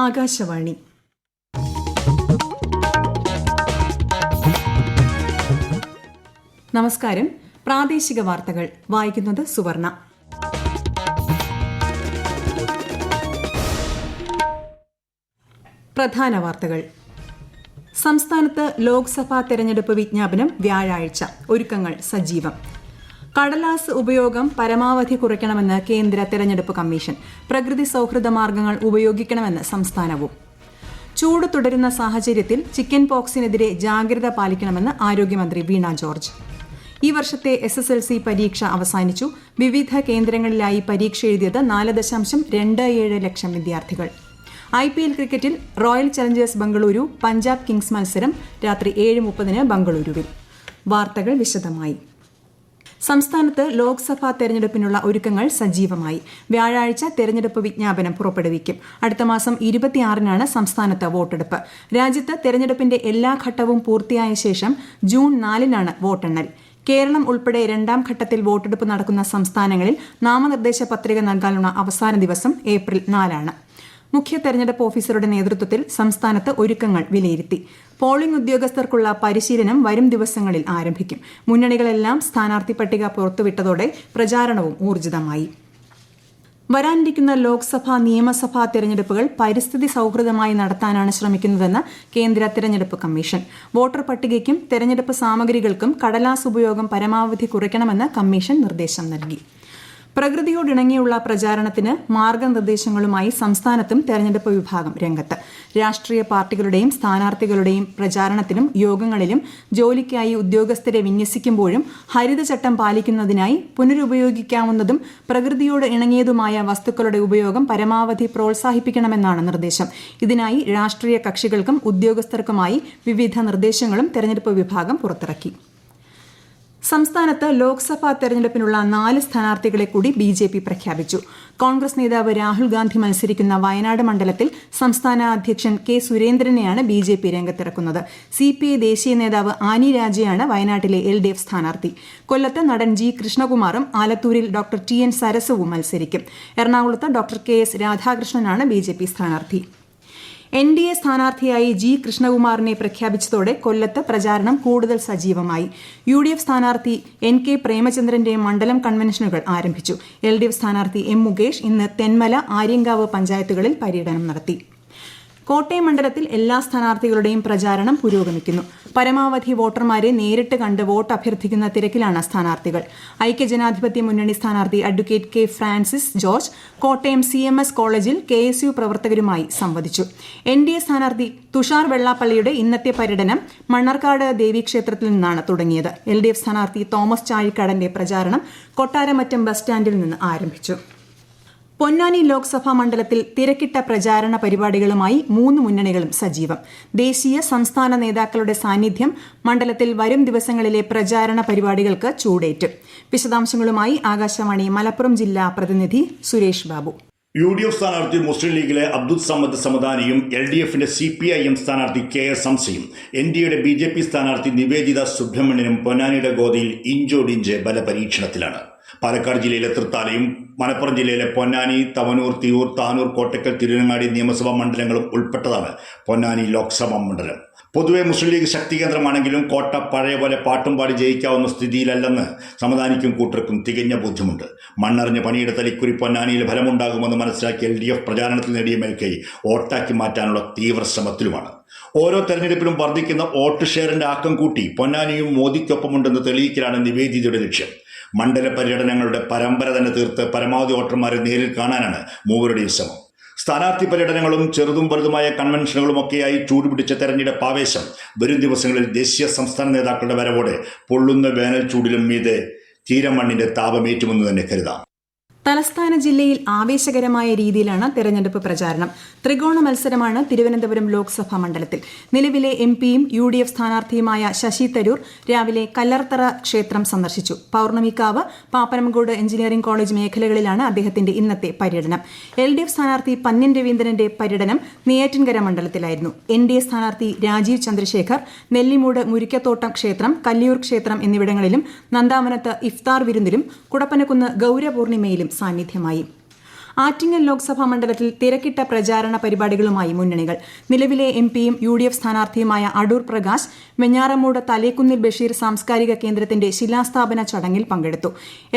ആകാശവാണി. നമസ്കാരം. പ്രാദേശിക വാർത്തകൾ വായിക്കുന്നത് സുവർണ. പ്രധാന വാർത്തകൾ. സംസ്ഥാനത്ത് ലോക്സഭാ തെരഞ്ഞെടുപ്പ് വിജ്ഞാപനം വ്യാഴാഴ്ച. ഒരുക്കങ്ങൾ സജീവം. കടലാസ് ഉപയോഗം പരമാവധി കുറയ്ക്കണമെന്ന് കേന്ദ്ര തെരഞ്ഞെടുപ്പ് കമ്മീഷൻ. പ്രകൃതി സൌഹൃദ മാർഗങ്ങൾ ഉപയോഗിക്കണമെന്ന് സംസ്ഥാനവും. ചൂട് തുടരുന്ന സാഹചര്യത്തിൽ ചിക്കൻ പോക്സിനെതിരെ ജാഗ്രത പാലിക്കണമെന്ന് ആരോഗ്യമന്ത്രി വീണ ജോർജ്. ഈ വർഷത്തെ SSLC പരീക്ഷ അവസാനിച്ചു. വിവിധ കേന്ദ്രങ്ങളിലായി പരീക്ഷ എഴുതിയത് 4.27 ലക്ഷം വിദ്യാർത്ഥികൾ. IPL ക്രിക്കറ്റിൽ royal Challengers Bengaluru Punjab Kings മത്സരം രാത്രി 7:30 ബംഗളൂരുവിൽ. വാർത്തകൾ വിശദമായി. സംസ്ഥാനത്ത് ലോക്സഭാ തെരഞ്ഞെടുപ്പിനുള്ള ഒരുക്കങ്ങൾ സജീവമായി. വ്യാഴാഴ്ച തെരഞ്ഞെടുപ്പ് വിജ്ഞാപനം പുറപ്പെടുവിക്കും. അടുത്ത മാസം 26-നാണ് സംസ്ഥാനത്ത് വോട്ടെടുപ്പ്. രാജ്യത്ത് തെരഞ്ഞെടുപ്പിന്റെ എല്ലാ ഘട്ടവും പൂർത്തിയായ ശേഷം ജൂൺ 4-നാണ് വോട്ടെണ്ണൽ. കേരളം ഉൾപ്പെടെ രണ്ടാം ഘട്ടത്തിൽ വോട്ടെടുപ്പ് നടക്കുന്ന സംസ്ഥാനങ്ങളിൽ നാമനിർദ്ദേശ പത്രിക നൽകാനുള്ള അവസാന ദിവസം ഏപ്രിൽ 4-ആണ്. മുഖ്യ തെരഞ്ഞെടുപ്പ് ഓഫീസറുടെ നേതൃത്വത്തിൽ സംസ്ഥാനത്ത് ഒരുക്കങ്ങൾ വിലയിരുത്തി. പോളിംഗ് ഉദ്യോഗസ്ഥർക്കുള്ള പരിശീലനം വരും ദിവസങ്ങളിൽ ആരംഭിക്കും. മുന്നണികളെല്ലാം സ്ഥാനാർത്ഥി പട്ടിക പുറത്തുവിട്ടതോടെ പ്രചാരണവും ഊർജിതമായി. വരാനിരിക്കുന്ന ലോക്സഭാ നിയമസഭാ തെരഞ്ഞെടുപ്പുകൾ പരിസ്ഥിതി സൌഹൃദമായി നടത്താനാണ് ശ്രമിക്കുന്നതെന്ന് കേന്ദ്ര തെരഞ്ഞെടുപ്പ് കമ്മീഷൻ. വോട്ടർ പട്ടികയ്ക്കും തെരഞ്ഞെടുപ്പ് സാമഗ്രികൾക്കും കടലാസ് ഉപയോഗം പരമാവധി കുറയ്ക്കണമെന്ന് കമ്മീഷൻ നിർദ്ദേശം നൽകി. പ്രകൃതിയോടിണങ്ങിയുള്ള പ്രചാരണത്തിന് മാർഗനിർദ്ദേശങ്ങളുമായി സംസ്ഥാനത്തും തെരഞ്ഞെടുപ്പ് വിഭാഗം രംഗത്ത്. രാഷ്ട്രീയ പാർട്ടികളുടെയും സ്ഥാനാർത്ഥികളുടെയും പ്രചാരണത്തിലും യോഗങ്ങളിലും ജോലിക്കായി ഉദ്യോഗസ്ഥരെ വിന്യസിക്കുമ്പോഴും ഹരിതചട്ടം പാലിക്കുന്നതിനായി പുനരുപയോഗിക്കാവുന്നതും പ്രകൃതിയോട് ഇണങ്ങിയതുമായ വസ്തുക്കളുടെ ഉപയോഗം പരമാവധി പ്രോത്സാഹിപ്പിക്കണമെന്നാണ് നിർദ്ദേശം. ഇതിനായി രാഷ്ട്രീയ കക്ഷികൾക്കും ഉദ്യോഗസ്ഥർക്കുമായി വിവിധ നിർദ്ദേശങ്ങളും തെരഞ്ഞെടുപ്പ് വിഭാഗം പുറത്തിറക്കി. സംസ്ഥാനത്ത് ലോക്സഭാ തെരഞ്ഞെടുപ്പിനുള്ള 4 സ്ഥാനാർത്ഥികളെ കൂടി BJP പ്രഖ്യാപിച്ചു. കോൺഗ്രസ് നേതാവ് രാഹുൽ ഗാന്ധി മത്സരിക്കുന്ന വയനാട് മണ്ഡലത്തിൽ സംസ്ഥാന അധ്യക്ഷൻ K. സുരേന്ദ്രനെയാണ് BJP രംഗത്തിറക്കുന്നത്. CPI ദേശീയ നേതാവ് ആനി രാജയാണ് വയനാട്ടിലെ LDF സ്ഥാനാർത്ഥി. കൊല്ലത്ത് നടൻ G. കൃഷ്ണകുമാറും ആലത്തൂരിൽ ഡോക്ടർ TN സരസുവും മത്സരിക്കും. എറണാകുളത്ത് ഡോക്ടർ KS രാധാകൃഷ്ണനാണ് BJP സ്ഥാനാർത്ഥി. NDA സ്ഥാനാർത്ഥിയായി G. കൃഷ്ണകുമാറിനെ പ്രഖ്യാപിച്ചതോടെ കൊല്ലത്ത് പ്രചാരണം കൂടുതൽ സജീവമായി. UDF സ്ഥാനാർത്ഥി NK പ്രേമചന്ദ്രന്റെ മണ്ഡലം കൺവെൻഷനുകൾ ആരംഭിച്ചു. LDF സ്ഥാനാർത്ഥി M. മുകേഷ് ഇന്ന് തെന്മല, ആര്യങ്കാവ് പഞ്ചായത്തുകളിൽ പര്യടനം നടത്തി. കോട്ടയം മണ്ഡലത്തിൽ എല്ലാ സ്ഥാനാർത്ഥികളുടെയും പ്രചാരണം പുരോഗമിക്കുന്നു. പരമാവധി വോട്ടർമാരെ നേരിട്ട് കണ്ട് വോട്ട് അഭ്യർത്ഥിക്കുന്ന തിരക്കിലാണ് സ്ഥാനാർത്ഥികൾ. ഐക്യജനാധിപത്യ മുന്നണി സ്ഥാനാർത്ഥി advocate K. Francis George Kottayam CMS കോളേജിൽ KSU പ്രവർത്തകരുമായി സംവദിച്ചു. NDA സ്ഥാനാർത്ഥി തുഷാർ വെള്ളാപ്പള്ളിയുടെ ഇന്നത്തെ പര്യടനം മണ്ണാർക്കാട് ദേവീക്ഷേത്രത്തിൽ നിന്നാണ് തുടങ്ങിയത്. LDF സ്ഥാനാർത്ഥി തോമസ് ചാഴിക്കാടന്റെ പ്രചാരണം കൊട്ടാരമറ്റം ബസ് സ്റ്റാൻഡിൽ നിന്ന് ആരംഭിച്ചു. പൊന്നാനി ലോക്സഭാ മണ്ഡലത്തിൽ തിരക്കിട്ട പ്രചാരണ പരിപാടികളുമായി 3 മുന്നണികളും സജീവം. ദേശീയ സംസ്ഥാന നേതാക്കളുടെ സാന്നിധ്യം മണ്ഡലത്തിൽ വരും ദിവസങ്ങളിലെ പ്രചാരണ പരിപാടികൾക്ക് ചൂടേറ്റും. വിശദാംശങ്ങളുമായി ആകാശവാണി മലപ്പുറം ജില്ലാ പ്രതിനിധി സുരേഷ് ബാബു. UDF സ്ഥാനാർത്ഥി മുസ്ലിം ലീഗിലെ അബ്ദുൽ സമദ് സമദാനിയും LDFന്റെ CPIM സ്ഥാനാർത്ഥി KS ഹംസയും NDAയുടെ BJP സ്ഥാനാർത്ഥി നിവേദിത സുബ്രഹ്മണ്യനും പൊന്നാനിയുടെ ഗോതയിൽ ഇഞ്ചോടിഞ്ച് ബലപരീക്ഷണത്തിലാണ്. പാലക്കാട് ജില്ലയിലെ തൃത്താലയും മലപ്പുറം ജില്ലയിലെ പൊന്നാനി, തവനൂർ, തിരൂർ, താനൂർ, കോട്ടക്കൽ, തിരുവനങ്ങാടി നിയമസഭാ മണ്ഡലങ്ങളും ഉൾപ്പെട്ടതാണ് പൊന്നാനി ലോക്സഭാ മണ്ഡലം. പൊതുവെ മുസ്ലിം ലീഗ് ശക്തി കേന്ദ്രമാണെങ്കിലും കോട്ട പഴയ പോലെ പാട്ടും പാടി ജയിക്കാവുന്ന സ്ഥിതിയിലല്ലെന്ന് സമദാനിക്കും കൂട്ടർക്കും തികഞ്ഞ ബോധ്യമുണ്ട്. മണ്ണറിഞ്ഞ് പണിയെടുത്ത ഇക്കുറി പൊന്നാനിയിൽ ഫലമുണ്ടാകുമെന്ന് മനസ്സിലാക്കി LDF പ്രചാരണത്തിൽ നേടിയ മേൽക്കൈ വോട്ടാക്കി മാറ്റാനുള്ള തീവ്ര ശ്രമത്തിലുമാണ്. ഓരോ തെരഞ്ഞെടുപ്പിലും വർദ്ധിക്കുന്ന വോട്ട് ഷെയറിന്റെ ആക്കം കൂട്ടി പൊന്നാനിയും മോദിക്കൊപ്പമുണ്ടെന്ന് തെളിയിക്കലാണ് നിവേദിതയുടെ ലക്ഷ്യം. മണ്ഡല പര്യടനങ്ങളുടെ പരമ്പര തന്നെ തീർത്ത് പരമാവധി വോട്ടർമാരെ നേരിൽ കാണാനാണ് മൂവരുടെയും ശ്രമം. സ്ഥാനാർത്ഥി പര്യടനങ്ങളും ചെറുതും വലുതുമായ കൺവെൻഷനുകളുമൊക്കെയായി ചൂടുപിടിച്ച തെരഞ്ഞെടുപ്പ് ആവേശം വരും ദിവസങ്ങളിൽ ദേശീയ സംസ്ഥാന നേതാക്കളുടെ വരവോടെ പൊള്ളുന്ന വേനൽ ചൂടിലും മീതെ തീരമണ്ണിന്റെ താപമേറ്റുമെന്ന് തന്നെ കരുതാം. തലസ്ഥാന ജില്ലയിൽ ആവേശകരമായ രീതിയിലാണ് തെരഞ്ഞെടുപ്പ് പ്രചാരണം. ത്രികോണ മത്സരമാണ് തിരുവനന്തപുരം ലോക്സഭാ മണ്ഡലത്തിൽ. നിലവിലെ MPയും UDF സ്ഥാനാർത്ഥിയുമായ ശശി തരൂർ രാവിലെ കല്ലറത്തറ ക്ഷേത്രം സന്ദർശിച്ചു. പൌർണമിക്കാവ്, പാപ്പനംകോട് എഞ്ചിനീയറിംഗ് കോളേജ് മേഖലകളിലാണ് അദ്ദേഹത്തിന്റെ ഇന്നത്തെ പര്യടനം. LDF സ്ഥാനാർത്ഥി പന്ന്യൻ രവീന്ദ്രന്റെ പര്യടനം നെയ്യാറ്റിൻകര മണ്ഡലത്തിലായിരുന്നു. NDA സ്ഥാനാർത്ഥി രാജീവ് ചന്ദ്രശേഖർ നെല്ലിമൂട് മുരിക്കത്തോട്ടം ക്ഷേത്രം, കല്ലിയൂർ ക്ഷേത്രം എന്നിവിടങ്ങളിലും നന്ദാവനത്ത് ഇഫ്താർ വിരുന്നിലും കുടപ്പനക്കുന്ന് ഗൌരപൂർണിമയിലും സാന്നിധ്യമായി. ആറ്റിങ്ങൽ ലോക്സഭാ മണ്ഡലത്തിൽ തിരക്കിട്ട പ്രചാരണ പരിപാടികളുമായി മുന്നണികൾ. നിലവിലെ എംപിയും UDF സ്ഥാനാർത്ഥിയുമായ അടൂർ പ്രകാശ് വെഞ്ഞാറമൂട് തലേക്കുന്നിൽ ബഷീർ സാംസ്കാരിക കേന്ദ്രത്തിന്റെ ശിലാസ്ഥാപന ചടങ്ങിൽ പങ്കെടുത്തു.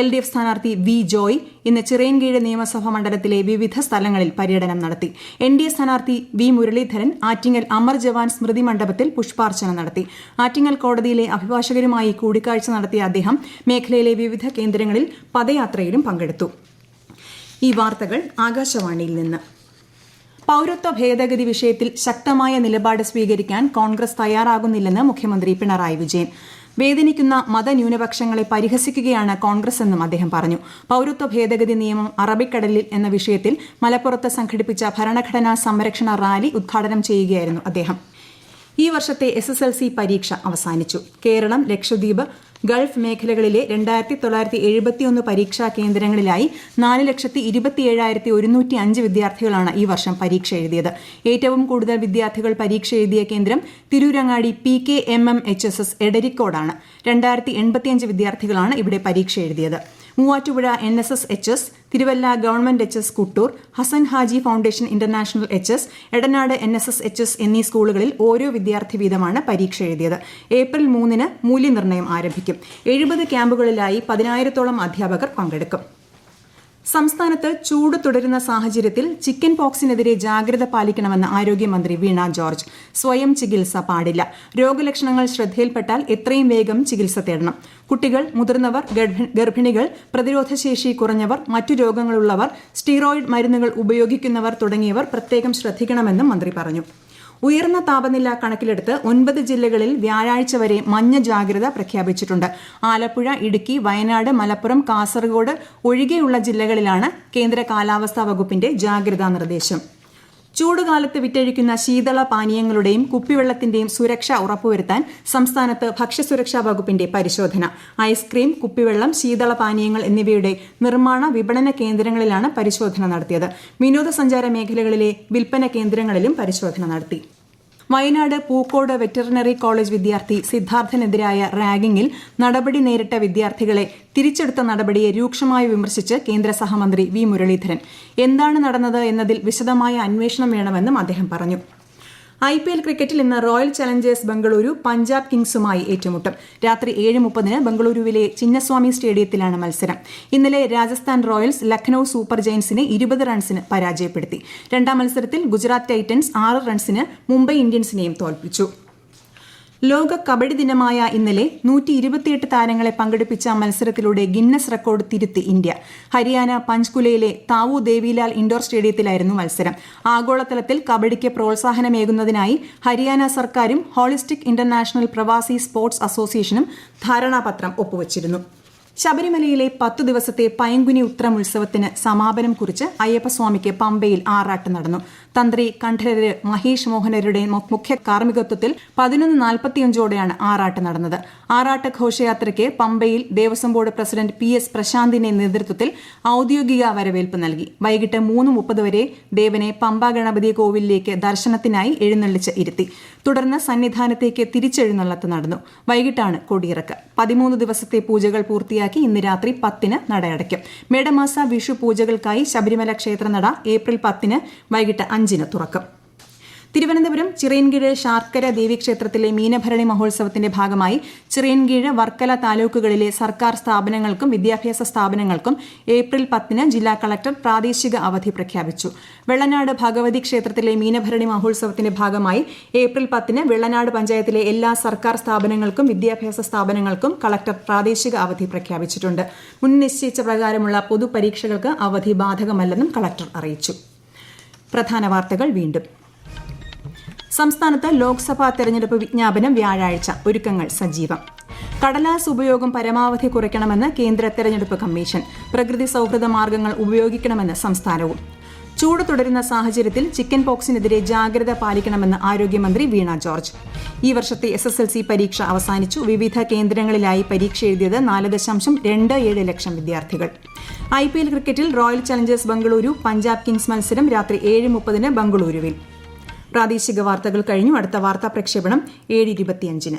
LDF സ്ഥാനാർത്ഥി വി ജോയ് ഇന്ന് ചിറയൻകീഴ് നിയമസഭാ മണ്ഡലത്തിലെ വിവിധ സ്ഥലങ്ങളിൽ പര്യടനം നടത്തി. NDA സ്ഥാനാർത്ഥി വി മുരളീധരൻ ആറ്റിങ്ങൽ അമർ ജവാൻ സ്മൃതി മണ്ഡപത്തിൽ പുഷ്പാർച്ചന നടത്തി. ആറ്റിങ്ങൽ കോടതിയിലെ അഭിഭാഷകരുമായി കൂടിക്കാഴ്ച നടത്തിയ അദ്ദേഹം മേഖലയിലെ വിവിധ കേന്ദ്രങ്ങളിൽ പദയാത്രയിലും പങ്കെടുത്തു. ഈ വാർത്തകൾ ആകാശവാണിയിൽ നിന്ന്. പൌരത്വ ഭേദഗതി വിഷയത്തിൽ ശക്തമായ നിലപാട് സ്വീകരിക്കാൻ കോൺഗ്രസ് തയ്യാറാകുന്നില്ലെന്ന് മുഖ്യമന്ത്രി പിണറായി വിജയൻ. വേദനിക്കുന്ന മതന്യൂനപക്ഷങ്ങളെ പരിഹസിക്കുകയാണ് കോൺഗ്രസ് എന്നും അദ്ദേഹം പറഞ്ഞു. പൌരത്വ ഭേദഗതി നിയമം അറബിക്കടലിൽ എന്ന വിഷയത്തിൽ മലപ്പുറത്ത് സംഘടിപ്പിച്ച ഭരണഘടനാ സംരക്ഷണ റാലി ഉദ്ഘാടനം ചെയ്യുകയായിരുന്നു അദ്ദേഹം. ഈ വർഷത്തെ SSLC പരീക്ഷ അവസാനിച്ചു. കേരളം, ലക്ഷദ്വീപ്, ഗൾഫ് മേഖലകളിലെ 2971 പരീക്ഷാ കേന്ദ്രങ്ങളിലായി 4,27,105 വിദ്യാർത്ഥികളാണ് ഈ വർഷം പരീക്ഷ എഴുതിയത്. ഏറ്റവും കൂടുതൽ വിദ്യാർത്ഥികൾ പരീക്ഷ എഴുതിയ കേന്ദ്രം തിരൂരങ്ങാടി PKMMHSS എടരിക്കോടാണ്. 2085 വിദ്യാർത്ഥികളാണ് ഇവിടെ പരീക്ഷ എഴുതിയത്. Muvattupuzha NSS-HS, Thiruvalla government HS Kuttoor, Hasan Haji foundation international HS, Edanad NSS-HS എന്നീ സ്കൂളുകളിൽ ഓരോ വിദ്യാർത്ഥി വീതമാണ് പരീക്ഷ എഴുതിയത്. ഏപ്രിൽ 3 മൂല്യനിർണ്ണയം ആരംഭിക്കും. 70 ക്യാമ്പുകളിലായി 10,000-ഓളം അധ്യാപകർ പങ്കെടുക്കും. സംസ്ഥാനത്ത് ചൂട് തുടരുന്ന സാഹചര്യത്തിൽ ചിക്കൻ പോക്സിനെതിരെ ജാഗ്രത പാലിക്കണമെന്ന് ആരോഗ്യമന്ത്രി വീണ ജോർജ്. സ്വയം ചികിത്സ പാടില്ല. രോഗലക്ഷണങ്ങൾ ശ്രദ്ധയിൽപ്പെട്ടാൽ എത്രയും വേഗം ചികിത്സ തേടണം. കുട്ടികൾ, മുതിർന്നവർ, ഗർഭിണികൾ, പ്രതിരോധശേഷി കുറഞ്ഞവർ, മറ്റു രോഗങ്ങളുള്ളവർ, സ്റ്റീറോയിഡ് മരുന്നുകൾ ഉപയോഗിക്കുന്നവർ തുടങ്ങിയവർ പ്രത്യേകം ശ്രദ്ധിക്കണമെന്നും മന്ത്രി പറഞ്ഞു. ഉയർന്ന താപനില കണക്കിലെടുത്ത് 9 ജില്ലകളിൽ വ്യാഴാഴ്ച വരെ മഞ്ഞ ജാഗ്രത പ്രഖ്യാപിച്ചിട്ടുണ്ട്. ആലപ്പുഴ, ഇടുക്കി, വയനാട്, മലപ്പുറം, കാസർഗോഡ് ഒഴികെയുള്ള ജില്ലകളിലാണ് കേന്ദ്ര കാലാവസ്ഥാ വകുപ്പിന്റെ ജാഗ്രതാ നിർദ്ദേശം. ചൂടുകാലത്ത് വിറ്റഴിക്കുന്ന ശീതള പാനീയങ്ങളുടെയും കുപ്പിവെള്ളത്തിന്റെയും സുരക്ഷ ഉറപ്പുവരുത്താൻ സംസ്ഥാനത്ത് ഭക്ഷ്യസുരക്ഷാ വകുപ്പിന്റെ പരിശോധന. ഐസ്ക്രീം, കുപ്പിവെള്ളം, ശീതള പാനീയങ്ങൾ എന്നിവയുടെ നിർമ്മാണ വിപണന കേന്ദ്രങ്ങളിലാണ് പരിശോധന നടത്തിയത്. വിനോദസഞ്ചാര മേഖലകളിലെ വിൽപ്പന കേന്ദ്രങ്ങളിലും പരിശോധന നടത്തി. വയനാട് പൂക്കോട് വെറ്ററിനറി കോളേജ് വിദ്യാർത്ഥി സിദ്ധാർത്ഥനെതിരായ റാഗിംഗിൽ നടപടി നേരിട്ട വിദ്യാർത്ഥികളെ തിരിച്ചെടുത്ത നടപടിയെ രൂക്ഷമായി വിമർശിച്ച് കേന്ദ്ര സഹമന്ത്രി വി മുരളീധരൻ. എന്താണ് നടന്നത് എന്നതിൽ വിശദമായ അന്വേഷണം വേണമെന്നും അദ്ദേഹം പറഞ്ഞു. IPL ക്രിക്കറ്റിൽ ഇന്ന് റോയൽ ചലഞ്ചേഴ്സ് ബംഗളൂരു പഞ്ചാബ് കിങ്സുമായി ഏറ്റുമുട്ടും. രാത്രി 7:30 ബംഗളൂരുവിലെ ചിന്നസ്വാമി സ്റ്റേഡിയത്തിലാണ് മത്സരം. ഇന്നലെ രാജസ്ഥാൻ റോയൽസ് ലക്നൌ സൂപ്പർ ജയൻസിനെ 20 റൺസിന് പരാജയപ്പെടുത്തി. രണ്ടാം മത്സരത്തിൽ ഗുജറാത്ത് ടൈറ്റൻസ് 6 റൺസിന് മുംബൈ ഇന്ത്യൻസിനെയും തോൽപ്പിച്ചു. ലോക കബഡി ദിനമായ ഇന്നലെ 128 താരങ്ങളെ പങ്കെടുപ്പിച്ച മത്സരത്തിലൂടെ ഗിന്നസ് റെക്കോർഡ് തിരുത്തി ഇന്ത്യ. ഹരിയാന പഞ്ച്കുലയിലെ താവു ദേവിലാൽ ഇൻഡോർ സ്റ്റേഡിയത്തിലായിരുന്നു മത്സരം. ആഗോളതലത്തിൽ കബഡിക്ക് പ്രോത്സാഹനമേകുന്നതിനായി ഹരിയാന സർക്കാരും ഹോളിസ്റ്റിക് ഇന്റർനാഷണൽ പ്രവാസി സ്പോർട്സ് അസോസിയേഷനും ധാരണാപത്രം ഒപ്പുവച്ചിരുന്നു. ശബരിമലയിലെ 10 ദിവസത്തെ പൈങ്കുനി ഉത്രം ഉത്സവത്തിന് സമാപനം കുറിച്ച് അയ്യപ്പസ്വാമിക്ക് പമ്പയിൽ ആറാട്ട് നടന്നു. തന്ത്രി കണ്ഠരര് മഹേഷ് മോഹനരുടെ മുഖ്യ കാർമ്മികത്വത്തിൽ 11:45 ആറാട്ട് നടന്നത്. ആറാട്ട് ഘോഷയാത്രയ്ക്ക് പമ്പയിൽ ദേവസ്വം ബോർഡ് പ്രസിഡന്റ് PS പ്രശാന്തിന്റെ നേതൃത്വത്തിൽ ഔദ്യോഗിക വരവേൽപ്പ് നൽകി. വൈകിട്ട് 3:30 വരെ ദേവനെ പമ്പ ഗണപതി കോവിലിലേക്ക് ദർശനത്തിനായി എഴുന്നള്ളിച്ച് ഇരുത്തി. തുടർന്ന് സന്നിധാനത്തേക്ക് തിരിച്ചെഴുന്നള്ളത്ത് നടന്നു. വൈകിട്ടാണ് കൊടിയിറക്ക്. 13 ദിവസത്തെ പൂജകൾ പൂർത്തിയാക്കി ഇന്ന് രാത്രി 10 നടയടയ്ക്കും. മേടമാസ വിഷു പൂജകൾക്കായി ശബരിമല ക്ഷേത്രനട ഏപ്രിൽ 10 വൈകിട്ട് 5 തുറക്കും. തിരുവനന്തപുരം ചിറയൻകീഴ് ശാർക്കര ദേവീക്ഷേത്രത്തിലെ മീനഭരണി മഹോത്സവത്തിന്റെ ഭാഗമായി ചിറയൻകീഴ്, വർക്കല താലൂക്കുകളിലെ സർക്കാർ സ്ഥാപനങ്ങൾക്കും വിദ്യാഭ്യാസ സ്ഥാപനങ്ങൾക്കും ഏപ്രിൽ 10 ജില്ലാ കളക്ടർ പ്രാദേശിക അവധി പ്രഖ്യാപിച്ചു. വെള്ളനാട് ഭഗവതി ക്ഷേത്രത്തിലെ മീനഭരണി മഹോത്സവത്തിന്റെ ഭാഗമായി ഏപ്രിൽ 10 വെള്ളനാട് പഞ്ചായത്തിലെ എല്ലാ സർക്കാർ സ്ഥാപനങ്ങൾക്കും വിദ്യാഭ്യാസ സ്ഥാപനങ്ങൾക്കും കളക്ടർ പ്രാദേശിക അവധി പ്രഖ്യാപിച്ചിട്ടുണ്ട്. മുൻ നിശ്ചയിച്ച പ്രകാരമുള്ള പൊതുപരീക്ഷകൾക്ക് അവധി ബാധകമല്ലെന്നും കളക്ടർ അറിയിച്ചു. പ്രധാന വാർത്തകൾ വീണ്ടും. സംസ്ഥാനത്ത് ലോക്സഭാ തെരഞ്ഞെടുപ്പ് വിജ്ഞാപനം വ്യാഴാഴ്ച. ഒരുക്കങ്ങൾ സജീവം. കടലാസ് ഉപയോഗം പരമാവധി കുറയ്ക്കണമെന്ന് കേന്ദ്ര തെരഞ്ഞെടുപ്പ് കമ്മീഷൻ. പ്രകൃതി സൌഹൃദ മാർഗ്ഗങ്ങൾ ഉപയോഗിക്കണമെന്ന് സംസ്ഥാനവും. ചൂട് തുടരുന്ന സാഹചര്യത്തിൽ ചിക്കൻ പോക്സിനെതിരെ ജാഗ്രത പാലിക്കണമെന്ന് ആരോഗ്യമന്ത്രി വീണ ജോർജ്. ഈ വർഷത്തെ SSLC പരീക്ഷ അവസാനിച്ചു. വിവിധ കേന്ദ്രങ്ങളിലായി പരീക്ഷ എഴുതിയത് 4.27 ലക്ഷം വിദ്യാർത്ഥികൾ. IPL ക്രിക്കറ്റിൽ royal Challengers Bengaluru Punjab Kings മത്സരം രാത്രി 7:30 ബംഗളൂരുവിൽ. പ്രാദേശിക വാർത്തകൾ കഴിഞ്ഞു. അടുത്ത വാർത്താ പ്രക്ഷേപണം 7:25.